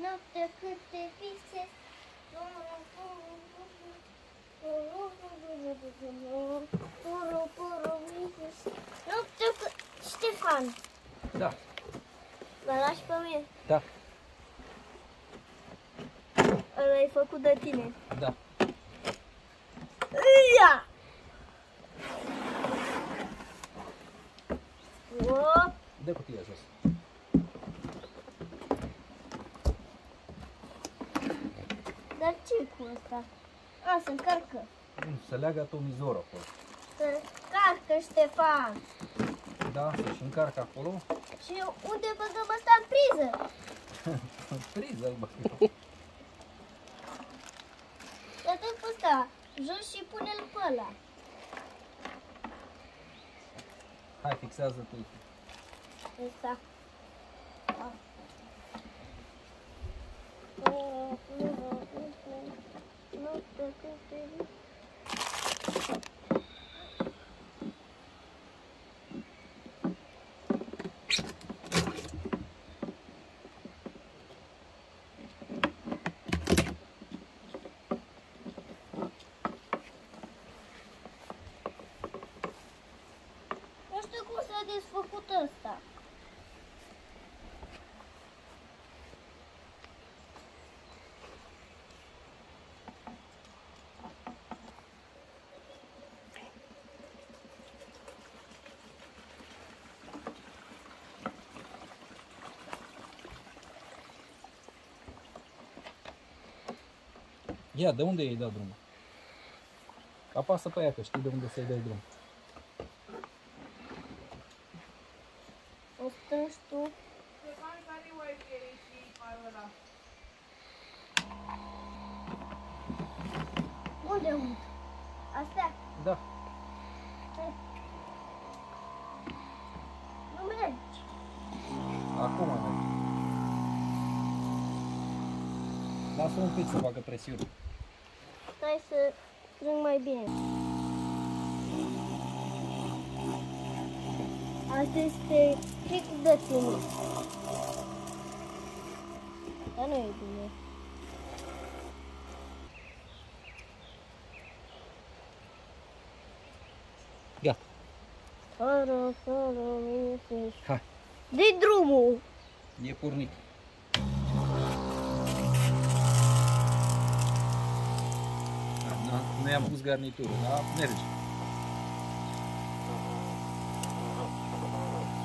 Noapte câte vise. Noapte câte... Ștefan. Da. Mă lași pe mine? Da. Ăla-i făcut de tine. Da. Ia! O! Dă cutia jos. Dar ce cu ăsta? A, se încarcă. Să leagă atomizorul acolo. Se încarcă, Ștefan. Da, să-și încarcă acolo. Și unde băgăm ăsta în priză? Priză, bă. Dă-te pe ăsta jos și pune-l pe ăla. Hai, fixează-te. Ăsta. Nu știu cum s-a desfăcut ăsta. Ia, de unde i-ai dat drumul? Apasă pe ea, că știi de unde să-i dai drum. O strângi tu. Unde unt? Astea? Da. Nu mergi. Acum merge. Lasă un pic să facă presiune. Stai să strâng mai bine. Asta este tricul de tine. Dar nu e bine. Gata. Hai. Dă-i drumul. E pornit. Nu i-am pus garnitură, dar merge.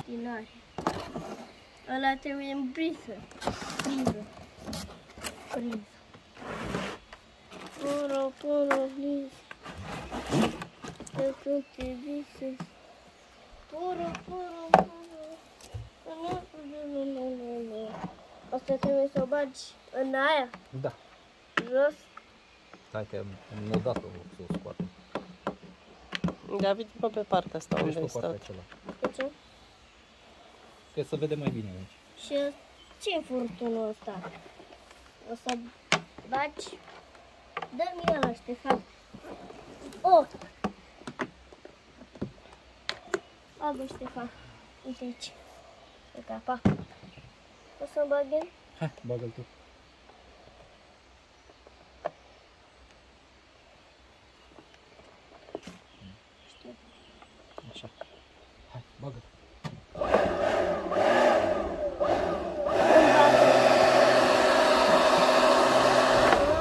Dinare. Ăla trebuie în priză. Priză. Poro, priză. De când te vise. Poro. Asta trebuie să o bagi în aia, Da. jos. Hai că am dat-o să o scoatem. David, mă pe partea asta Treci unde pe ai partea stat. aceea. De ce? Că să vede mai bine aici. Și ce e furtunul ăsta? O să bagi? Dă-mi ăla, Ștefan. Oh! Abă, Ștefan. Uite aici. E capa. O să-mi bag el? Hai, bagă-l tu. Știu. Așa. Hai, bagă-l.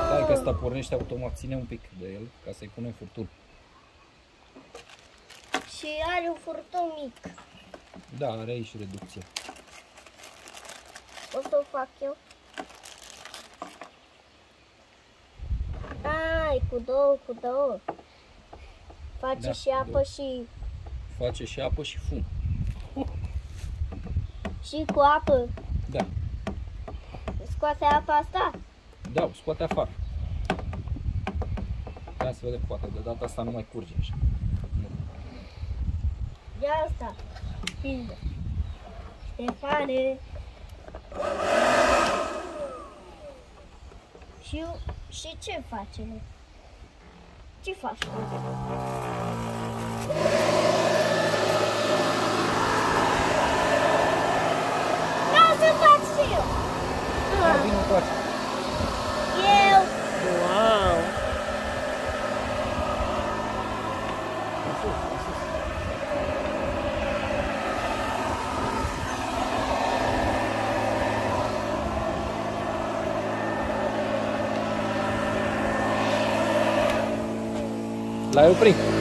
Stai că ăsta pornește automat, ține un pic de el ca să-i punem furtun. Și are un furtun mic. Da, are aici reducție. O să o fac eu. Ai, cu două. Face Da, și apă două. și... Face și apă și fum. Și cu apă. Da, Scoate apa asta? da, o scoate afară. Hai să vedem, poate de data asta nu mai curge așa. Ia asta. Pildă. Ștefane. Și ce facem? Ce faci? Nu, să fac și eu! Vino încoace. Eu. Wow! În sus, în sus. L-ai oprit?